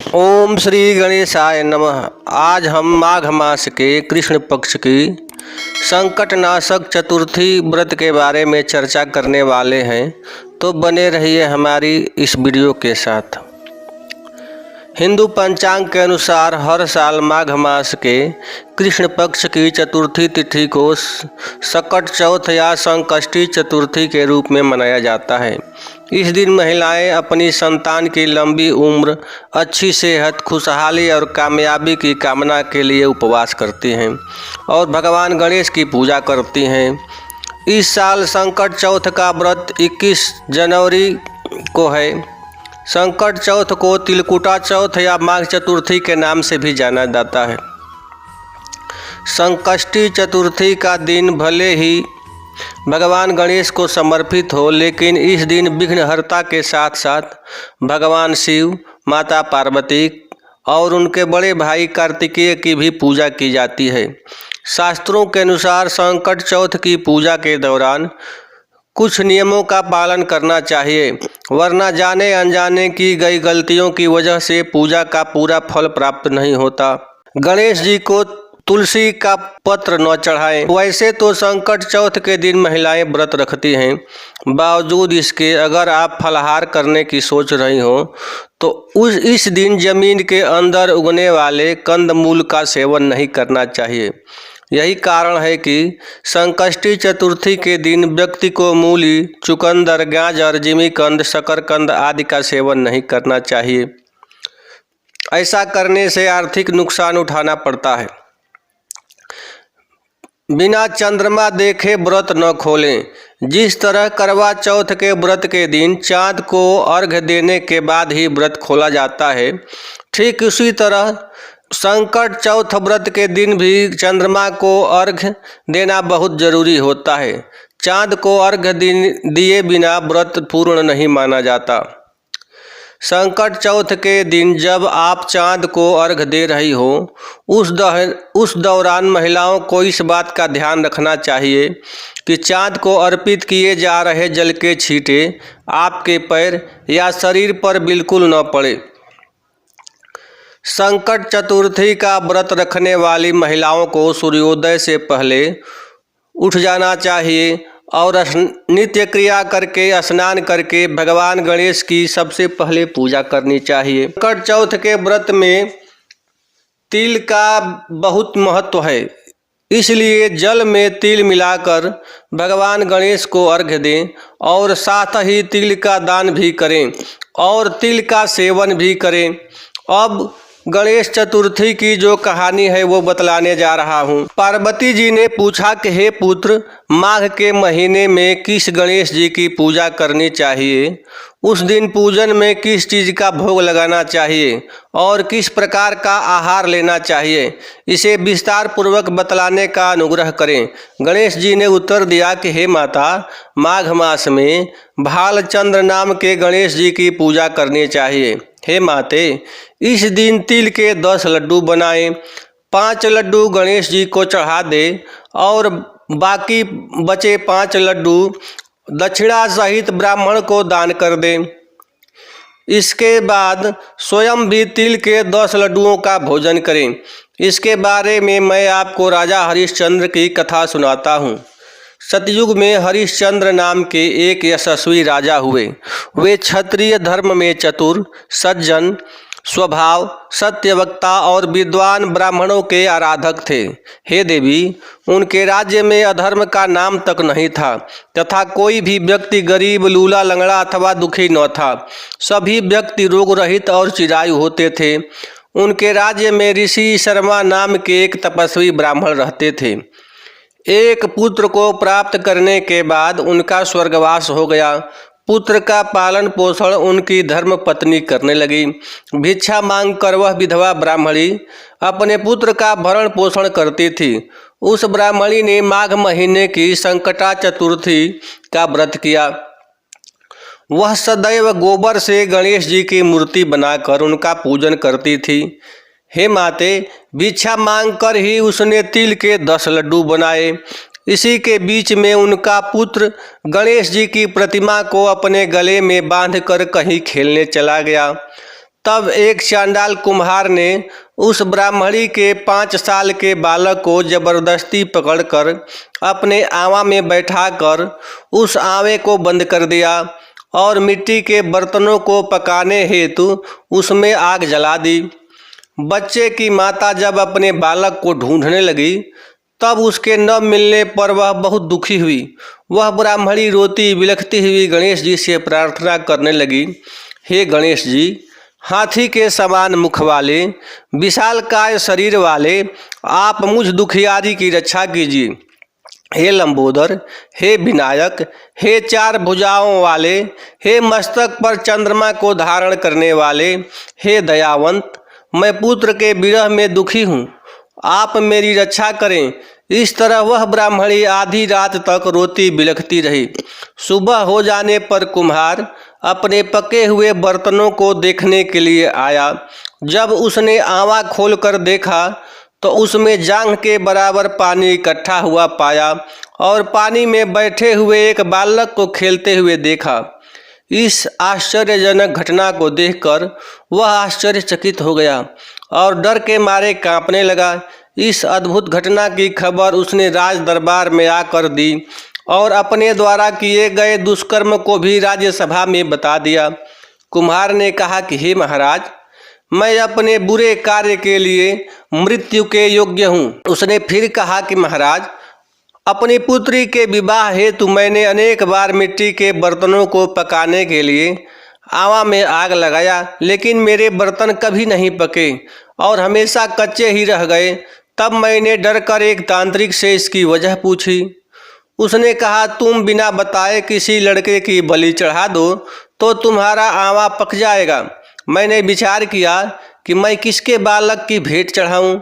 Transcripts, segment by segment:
ओम श्री गणेशाय नमः। आज हम माघ मास के कृष्ण पक्ष की संकटनाशक चतुर्थी व्रत के बारे में चर्चा करने वाले हैं, तो बने रहिए हमारी इस वीडियो के साथ। हिंदू पंचांग के अनुसार हर साल माघ मास के कृष्ण पक्ष की चतुर्थी तिथि को सकट चौथ या संकष्टी चतुर्थी के रूप में मनाया जाता है। इस दिन महिलाएं अपनी संतान की लंबी उम्र, अच्छी सेहत, खुशहाली और कामयाबी की कामना के लिए उपवास करती हैं और भगवान गणेश की पूजा करती हैं। इस साल संकट चौथ का व्रत 21 जनवरी को है। संकट चौथ को तिलकुटा चौथ या माघ चतुर्थी के नाम से भी जाना जाता है। संकष्टी चतुर्थी का दिन भले ही भगवान गणेश को समर्पित हो, लेकिन इस दिन विघ्नहर्ता के साथ साथ भगवान शिव, माता पार्वती और उनके बड़े भाई कार्तिकेय की भी पूजा की जाती है। शास्त्रों के अनुसार संकट चौथ की पूजा के दौरान कुछ नियमों का पालन करना चाहिए, वरना जाने अनजाने की गई गलतियों की वजह से पूजा का पूरा फल प्राप्त नहीं होता। गणेश जी को तुलसी का पत्र न चढ़ाएं। वैसे तो संकट चौथ के दिन महिलाएं व्रत रखती हैं, बावजूद इसके अगर आप फलाहार करने की सोच रही हो तो इस दिन जमीन के अंदर उगने वाले कंदमूल का सेवन नहीं करना चाहिए। यही कारण है कि संकष्टी चतुर्थी के दिन व्यक्ति को मूली, चुकंदर, गाजर, जिमीकंद, शकरकंद आदि का सेवन नहीं करना चाहिए। ऐसा करने से आर्थिक नुकसान उठाना पड़ता है। बिना चंद्रमा देखे व्रत न खोलें। जिस तरह करवा चौथ के व्रत के दिन चाँद को अर्घ्य देने के बाद ही व्रत खोला जाता है, ठीक उसी तरह संकट चौथ व्रत के दिन भी चंद्रमा को अर्घ्य देना बहुत जरूरी होता है। चाँद को अर्घ्य दिए बिना व्रत पूर्ण नहीं माना जाता। संकट चौथ के दिन जब आप चाँद को अर्घ्य दे रही हो, उस दौरान महिलाओं को इस बात का ध्यान रखना चाहिए कि चाँद को अर्पित किए जा रहे जल के छींटे आपके पैर या शरीर पर बिल्कुल न पड़े। संकट चतुर्थी का व्रत रखने वाली महिलाओं को सूर्योदय से पहले उठ जाना चाहिए और नित्य क्रिया करके, स्नान करके भगवान गणेश की सबसे पहले पूजा करनी चाहिए। संकट चौथ के व्रत में तिल का बहुत महत्व है, इसलिए जल में तिल मिलाकर भगवान गणेश को अर्घ्य दें और साथ ही तिल का दान भी करें और तिल का सेवन भी करें। अब गणेश चतुर्थी की जो कहानी है वो बतलाने जा रहा हूँ। पार्वती जी ने पूछा कि हे पुत्र, माघ के महीने में किस गणेश जी की पूजा करनी चाहिए? उस दिन पूजन में किस चीज़ का भोग लगाना चाहिए और किस प्रकार का आहार लेना चाहिए, इसे विस्तार पूर्वक बतलाने का अनुग्रह करें। गणेश जी ने उत्तर दिया कि हे माता, माघ मास में भालचंद्र नाम के गणेश जी की पूजा करनी चाहिए। हे माते, इस दिन तिल के 10 लड्डू बनाएं, 5 लड्डू गणेश जी को चढ़ा दे और बाकी बचे 5 लड्डू दक्षिणा सहित ब्राह्मण को दान कर दें। इसके बाद स्वयं भी तिल के 10 लड्डुओं का भोजन करें। इसके बारे में मैं आपको राजा हरिश्चंद्र की कथा सुनाता हूँ। सतयुग में हरिश्चंद्र नाम के एक यशस्वी राजा हुए। वे क्षत्रिय धर्म में चतुर, सज्जन स्वभाव, सत्यवक्ता और विद्वान ब्राह्मणों के आराधक थे। हे देवी, उनके राज्य में अधर्म का नाम तक नहीं था तथा कोई भी व्यक्ति गरीब, लूला, लंगड़ा अथवा दुखी न था। सभी व्यक्ति रोग रहित और चिरायु होते थे। उनके राज्य में ऋषि शर्मा नाम के एक तपस्वी ब्राह्मण रहते थे। एक पुत्र को प्राप्त करने के बाद उनका स्वर्गवास हो गया। पुत्र का पालन पोषण उनकी धर्म पत्नी करने लगी। भिक्षा मांगकर वह विधवा ब्राह्मणी अपने पुत्र का भरण पोषण करती थी। उस ब्राह्मणी ने माघ महीने की संकटा चतुर्थी का व्रत किया। वह सदैव गोबर से गणेश जी की मूर्ति बनाकर उनका पूजन करती थी। हे माते, भिक्षा मांगकर ही उसने तिल के 10 लड्डू बनाए। इसी के बीच में उनका पुत्र गणेश जी की प्रतिमा को अपने गले में बांधकर कहीं खेलने चला गया। तब एक चांडाल कुम्हार ने उस ब्राह्मणी के 5 साल के बालक को जबरदस्ती पकड़कर अपने आवा में बैठाकर उस आवे को बंद कर दिया और मिट्टी के बर्तनों को पकाने हेतु उसमें आग जला दी। बच्चे की माता जब अपने बालक को ढूंढने लगी तब उसके न मिलने पर वह बहुत दुखी हुई। वह ब्राह्मणी रोती बिलखती हुई गणेश जी से प्रार्थना करने लगी, हे गणेश जी, हाथी के समान मुख वाले, विशालकाय शरीर वाले, आप मुझ दुखियारी की रक्षा कीजिए। हे लंबोदर, हे विनायक, हे 4 भुजाओं वाले, हे मस्तक पर चंद्रमा को धारण करने वाले, हे दयावंत, मैं पुत्र के विरह में दुखी हूँ, आप मेरी रक्षा करें। इस तरह वह ब्राह्मणी आधी रात तक रोती बिलखती रही। सुबह हो जाने पर कुम्हार अपने पके हुए बर्तनों को देखने के लिए आया। जब उसने आवा खोलकर देखा तो उसमें जांघ के बराबर पानी इकट्ठा हुआ पाया और पानी में बैठे हुए एक बालक को खेलते हुए देखा। इस आश्चर्यजनक घटना को देखकर वह आश्चर्यचकित हो गया और डर के मारे कांपने लगा। इस अद्भुत घटना की खबर उसने राज दरबार में आकर दी और अपने द्वारा किए गए दुष्कर्म को भी राज्यसभा में बता दिया। कुम्हार ने कहा कि हे महाराज, मैं अपने बुरे कार्य के लिए मृत्यु के योग्य हूँ। उसने फिर कहा कि महाराज, अपनी पुत्री के विवाह हेतु मैंने अनेक बार मिट्टी के बर्तनों को पकाने के लिए आवा में आग लगाया, लेकिन मेरे बर्तन कभी नहीं पके और हमेशा कच्चे ही रह गए। तब मैंने डर कर एक तांत्रिक से इसकी वजह पूछी। उसने कहा, तुम बिना बताए किसी लड़के की बलि चढ़ा दो तो तुम्हारा आवा पक जाएगा। मैंने विचार किया कि मैं किसके बालक की भेंट चढ़ाऊं।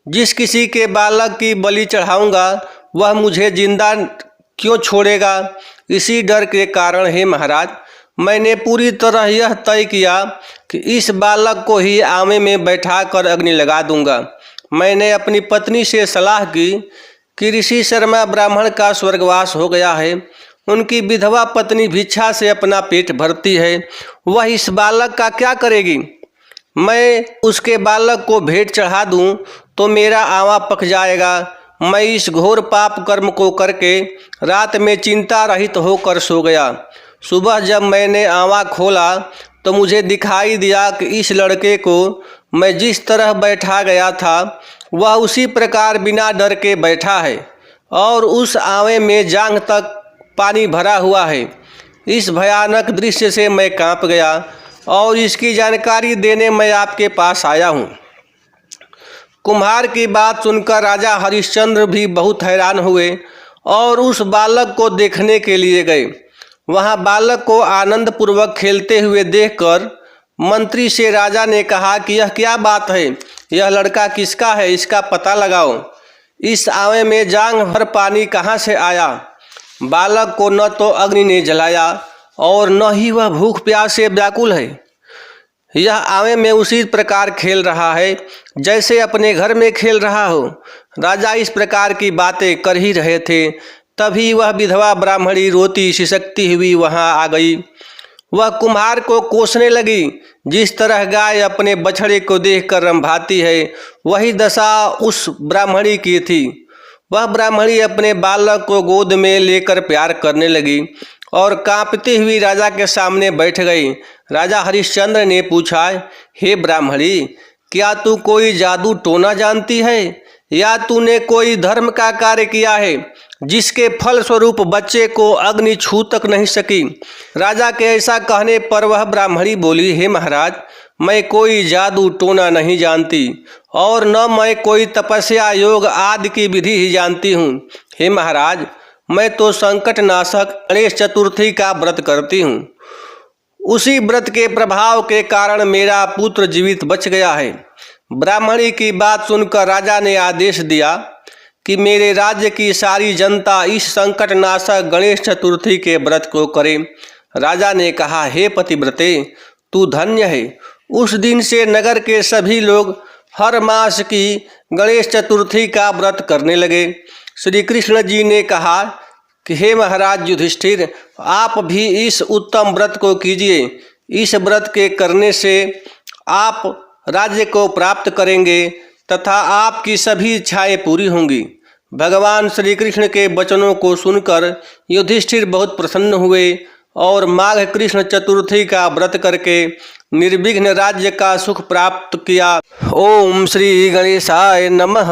जिस किसी के बालक की बलि चढ़ाऊंगा वह मुझे जिंदा क्यों छोड़ेगा। इसी डर के कारण हे महाराज, मैंने पूरी तरह यह तय किया कि इस बालक को ही आवे में बैठाकर अग्नि लगा दूंगा। मैंने अपनी पत्नी से सलाह की कि ऋषि शर्मा ब्राह्मण का स्वर्गवास हो गया है, उनकी विधवा पत्नी भिक्षा से अपना पेट भरती है, वह इस बालक का क्या करेगी। मैं उसके बालक को भेंट चढ़ा दूं तो मेरा आवा पक जाएगा। मैं इस घोर पाप कर्म को करके रात में चिंता रहित होकर सो गया। सुबह जब मैंने आवा खोला तो मुझे दिखाई दिया कि इस लड़के को मैं जिस तरह बैठा गया था वह उसी प्रकार बिना डर के बैठा है और उस आवे में जांघ तक पानी भरा हुआ है। इस भयानक दृश्य से मैं कांप गया और इसकी जानकारी देने मैं आपके पास आया हूँ। कुम्हार की बात सुनकर राजा हरिश्चंद्र भी बहुत हैरान हुए और उस बालक को देखने के लिए गए। वहाँ बालक को आनंद पूर्वक खेलते हुए देखकर मंत्री से राजा ने कहा कि यह क्या बात है, यह लड़का किसका है, इसका पता लगाओ। इस आवे में जांघ भर पानी कहाँ से आया। बालक को न तो अग्नि ने जलाया और न ही वह भूख प्यास से व्याकुल है। यह आवे में उसी प्रकार खेल रहा है जैसे अपने घर में खेल रहा हो। राजा इस प्रकार की बातें कर ही रहे थे, तभी वह विधवा ब्राह्मणी रोती सिसकती हुई वहां आ गई। वह कुम्हार को कोसने लगी। जिस तरह गाय अपने बछड़े को देखकर रंभाती है, वही दशा उस ब्राह्मणी की थी। वह ब्राह्मणी अपने बालक को गोद में लेकर प्यार करने लगी और कांपती हुई राजा के सामने बैठ गई। राजा हरिश्चंद्र ने पूछा, हे ब्राह्मणी, क्या तू कोई जादू टोना जानती है या तूने कोई धर्म का कार्य किया है जिसके फल स्वरूप बच्चे को अग्नि छू तक नहीं सकी। राजा के ऐसा कहने पर वह ब्राह्मणी बोली, हे महाराज, मैं कोई जादू टोना नहीं जानती और न मैं कोई तपस्या योग आदि की विधि ही जानती हूँ। हे महाराज, मैं तो संकट नाशक गणेश चतुर्थी का व्रत करती हूँ। उसी व्रत के प्रभाव के कारण मेरा पुत्र जीवित बच गया है। ब्राह्मणी की बात सुनकर राजा ने आदेश दिया कि मेरे राज्य की सारी जनता इस संकट नाशक गणेश चतुर्थी के व्रत को करे। राजा ने कहा, हे पतिव्रते, तू धन्य है। उस दिन से नगर के सभी लोग हर मास की गणेश चतुर्थी का व्रत करने लगे। श्री कृष्ण जी ने कहा कि हे महाराज युधिष्ठिर, आप भी इस उत्तम व्रत को कीजिए। इस व्रत के करने से आप राज्य को प्राप्त करेंगे तथा आपकी सभी इच्छाएं पूरी होंगी। भगवान श्री कृष्ण के वचनों को सुनकर युधिष्ठिर बहुत प्रसन्न हुए और माघ कृष्ण चतुर्थी का व्रत करके निर्विघ्न राज्य का सुख प्राप्त किया। ओम श्री गणेशाय नमः।